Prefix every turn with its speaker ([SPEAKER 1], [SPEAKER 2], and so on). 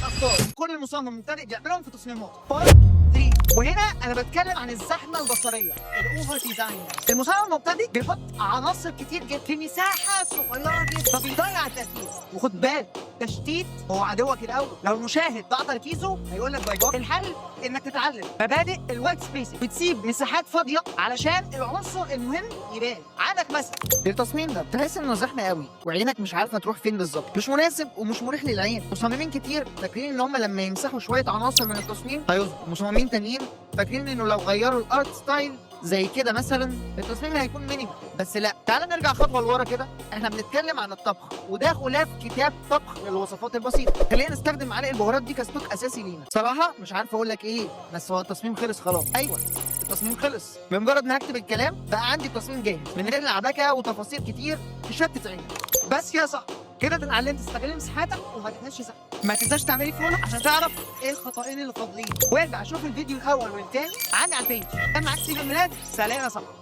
[SPEAKER 1] اخطاء كل مصمم مبتدئ بيعملهم في تصميماته. بارت 3. وهنا انا بتكلم عن الزحمه البصريه، الاوفر ديزاين. المصمم المبتدئ بيحط عناصر كتير جدا في مساحه صغيره جدا فبيضيع التركيز. وخد بالك، تشتيت هو عدوك الاول. لو المشاهد ضاع تركيزه هيقول لك باي باي. الحل انك تتعلم مبادئ الورك سبيس، بتسيب مساحات فاضيه علشان العنصر المهم يبان. عندك مثلا التصميم ده تحس انه زحمه قوي وعينك مش عارفه تروح فين بالظبط، مش مناسب ومش مريح للعين. مصممين كتير فاكرين ان هم لما يمسحوا شويه عناصر من التصميم هيظبط. مصممين تانيين فاكرين انه لو غيروا الارت ستايل زي كده مثلا التصميم هيكون مينيمال. بس لا، تعال نرجع خطوه لورا كده. احنا بنتكلم عن الطبخ، وده غلاف كتاب طبخ للوصفات البسيطه. خلينا نستخدم معالق البهارات دي كستوك اساسي لينا. صراحه مش عارف اقول لك ايه، بس هو التصميم خلص خلاص. ايوه، التصميم خلص. بمجرد ما هكتب الكلام بقى عندي التصميم جاهز من غير لعبكه وتفاصيل كتير تشتت عينك. بس يا صاحبي كده انت اتعلمت تستغل مساحاتك وما تنساش زحمه. ما تنساش تعملي فولو عشان تعرف ايه الخطأين اللي فاضلين، وارجع شوف الفيديو الاول والثاني عندي على البيج. كان معاك ستيفن ميلاد، سلام يا صاحبي.